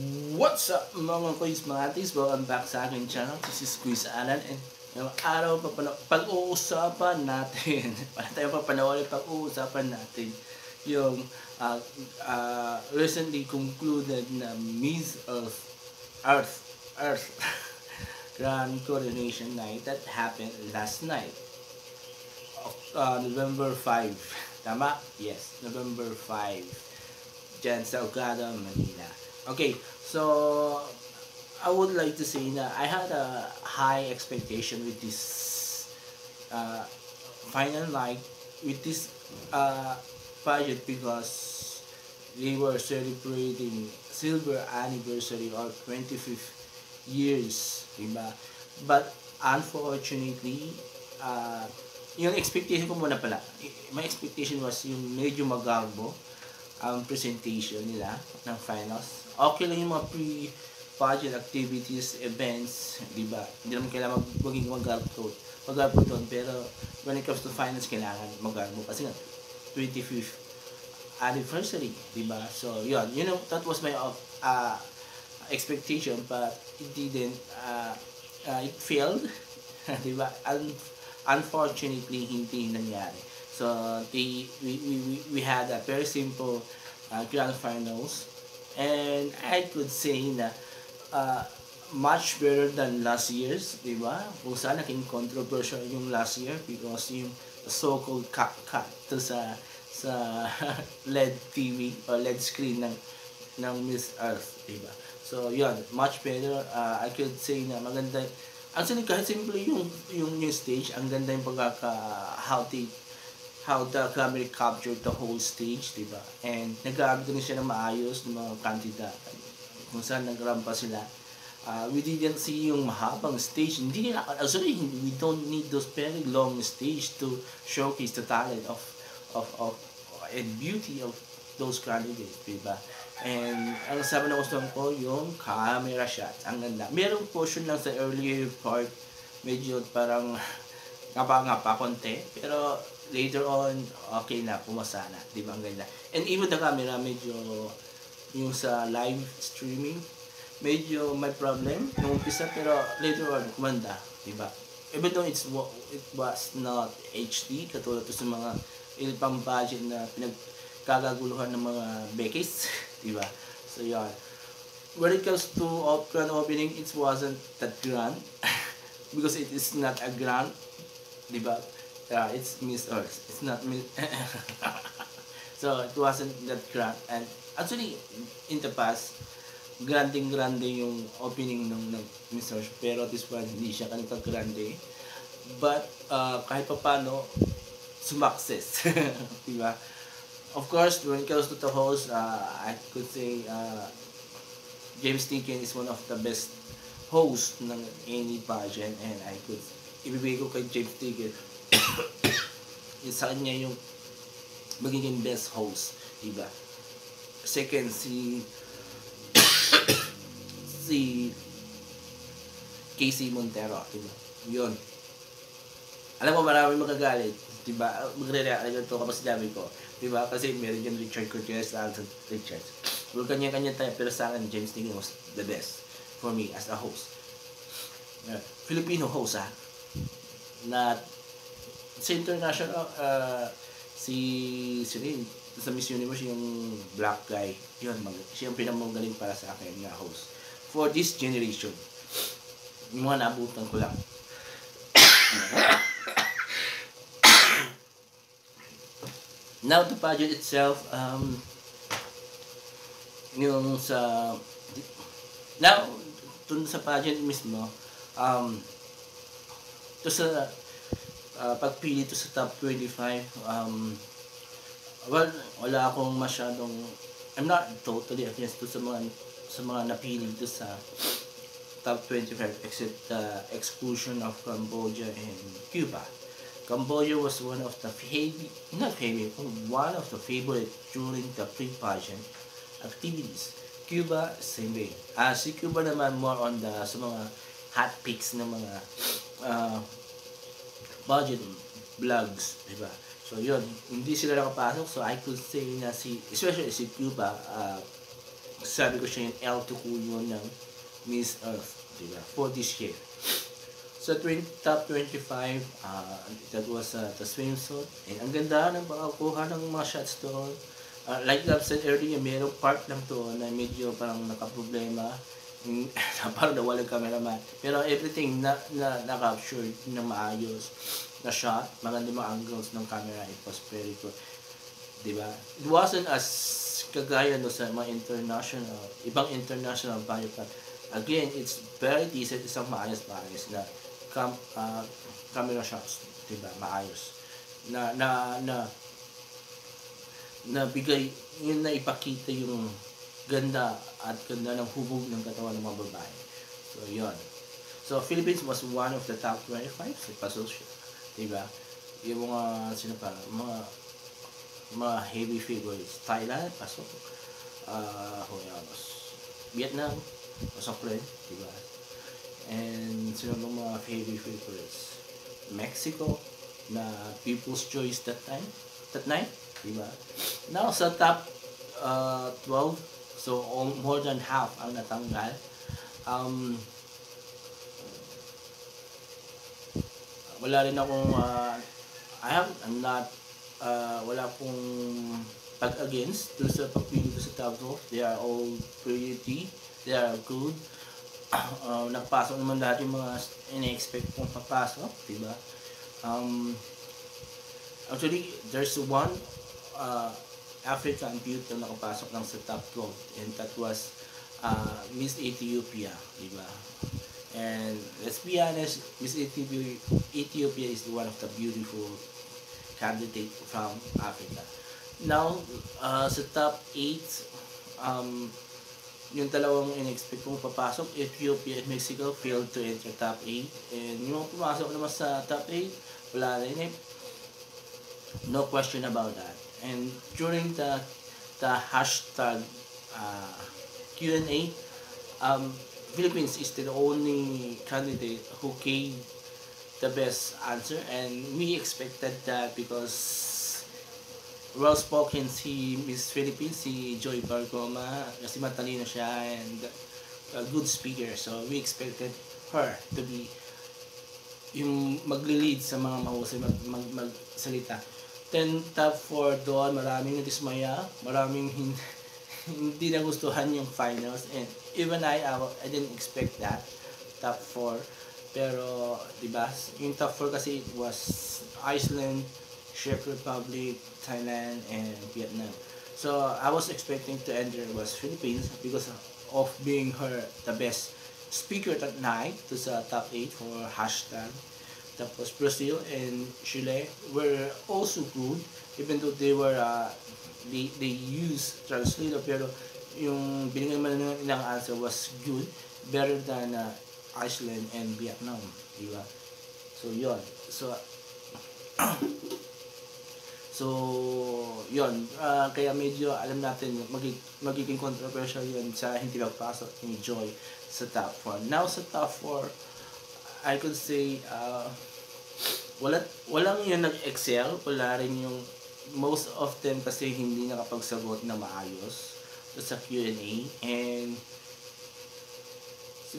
What's up mga quiz mga atis? Welcome back sa aking channel. This is Quiz Alan and ngayong araw pag-uusapan natin wala tayong papanawali, pag-uusapan natin yung recently concluded na Miss Earth Grand Coronation Night that happened last night, November 5. Tama? Yes, November 5 dyan sa Okada, Manila. Okay, so I would like to say na I had a high expectation with this final night, with this pageant, because they were celebrating silver anniversary or 25th years, diba? But unfortunately, yung expectation ko muna pala, my expectation was yung medyo magarbo ang presentation nila ng finals. Okay lang yung mga pre-pageant activities, events, di ba? Hindi naman kailangan maging magarbo doon. Pero when it comes to finals, kailangan magarbo kasi nga 25th anniversary, di ba? So, yun. You know, that was my expectation, but it didn't, it failed, di ba? Unfortunately, hindi nangyari. So we had a very simple grand finals, and I could say na much better than last year's, di ba? Kung saan naging controversial yung last year because yung so-called cut to sa LED TV or LED screen ng Miss Earth, di ba? So yun, much better. I could say na maganda. Actually, kahit simple yung stage, ang ganda yung how the camera captured the whole stage, diba? And nag-aagda rin siya ng maayos ng mga kandidata kung saan nagrampa sila. We didn't see yung mahabang stage. Actually, we don't need those very long stage to showcase the talent of and beauty of those candidates, diba? And ang sabi na gusto ko, yung camera shots. Ang ganda. Merong portion lang sa earlier part, medyo parang ngapa konti, pero later on, okay na, pumasa na, di ba? Ang ganda. And even the camera, medyo yung sa live streaming, medyo may problem nung umpisa, pero later on, kumanda, di ba? Even though it was not HD, katulad to sa mga ilpang budget na pinagkagaguluhan ng mga bekis, di ba? So, yan. When it comes to grand opening, it wasn't that grand because it is not a grand, di ba? It's Miss Earth. It's not Miss. So it wasn't that grand. And actually, in the past, grande yung opening ng Miss Earth. Pero this one, hindi siya kanita grande. But kahit pa paano, sumakses. Diba? Of course, when it comes to the host, I could say James Deacon is one of the best hosts ng any pageant, and I could ibibigay ko kay James Deacon sa kanya yung magiging best host, diba? Second, si Casey Montero, diba? Yun. Alam mo, marami magagalit, diba? Magre-react na ito kapag sinabi ko, diba? Kasi meron yung Richard Cortez, Alton Richards. Well, kanya-kanya tayo, pero sa akin, James Deacon was the best for me as a host. Filipino host, ha? Na sa international, sa Miss Universe, yung black guy, yun, siya yung pinamagaling para sa akin na host for this generation. Yung mga naabutan ko lang. Now the pageant itself, yung dun sa pageant mismo, to sa pagpili to sa top 25, well, wala akong masyadong, I'm not totally against to sa mga napili to sa top 25 except the exclusion of Cambodia and Cuba. Cambodia was one of the one of the favorite during the pre-pageant activities. Cuba, same way. Si Cuba naman more on sa mga hot picks ng mga budget vlogs, diba? So yun, hindi sila nakapasok, so I could say na especially si Cuba, sabi ko siya yung El Tucuyo ng Miss Earth, diba? For this year. So, top 25, that was the swimsuit. And ang ganda ng pakakuha ng mga shots doon. Like I've said earlier, mayroong part lang doon na medyo parang nakaproblema. Parang nawala yung cameraman. Pero everything na-captured na maayos na shot. Maganda mga angles ng camera. It was very good. Diba? It wasn't as kagaya no sa mga ibang international value, but again, it's very decent. Isang maayos na camera shots, diba? Maayos. Na bigay, yun na ipakita yung ganda ng hubog ng katawan ng mga babae. So, yun. So, Philippines was one of the top 25. So, pasok siya. Diba? Yung mga, sino pa, mga heavy favorites. Thailand, pasok. Vietnam, pasok rin. Diba? And sino mga heavy favorites? Mexico, na People's Choice that night. Diba? Now, sa top 12, so more than half ang natanggal. Wala rin akong wala akong pag-against doon sa pagpili ko sa top 12. They are all pretty, they are good. Nakapasok naman lahat yung mga ina-expect kong papasok, diba? Actually, there's one African beauty na nakapasok lang sa top 12, and that was Miss Ethiopia, diba? And let's be honest, Miss Ethiopia is one of the beautiful candidate from Africa. Now, sa top 8, yung dalawang in-expect kong papasok, Ethiopia and Mexico, failed to enter top 8. And yung pumasok naman sa top 8, wala rin eh. No question about that. And during the hashtag Q&A, Philippines is the only candidate who gave the best answer, and we expected that because well-spoken si Miss Philippines, si Joy Bargoma, kasi matalino siya and a good speaker. So we expected her to be yung magli-lead sa mga mahusay magsalita. Then top 4 doon, maraming nadismaya, maraming hindi nagustuhan yung finals, and even I didn't expect that top 4. Pero diba, yung top 4 kasi it was Iceland, Czech Republic, Thailand, and Vietnam. So I was expecting to enter was Philippines because of being the best speaker that night to sa top 8 for hashtag. Tapos Brazil and Chile were also good, even though they were they used translator, pero yung binigay man ng answer was good, better than Iceland and Vietnam, diba? So yun. So yun, kaya medyo alam natin magiging controversial yun sa hindi magpasok ni Joy sa top 4. Now sa top 4, I could say walang yung nag-excel, wala rin yung most of them kasi hindi nakapagsagot na maayos sa Q&A, and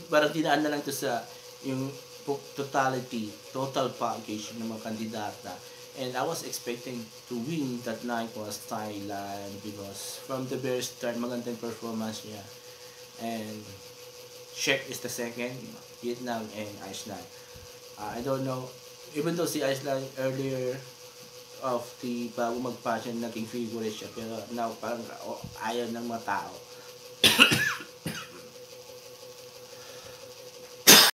parang dinaan na lang to sa yung total package ng mga kandidata. And I was expecting to win that night was Thailand because from the very start, magandang performance niya. And Czech is the second, Vietnam and Iceland. I don't know, even though si Iceland earlier of the bago mag-pageant naging favorite siya, pero now parang ayaw ng mga tao.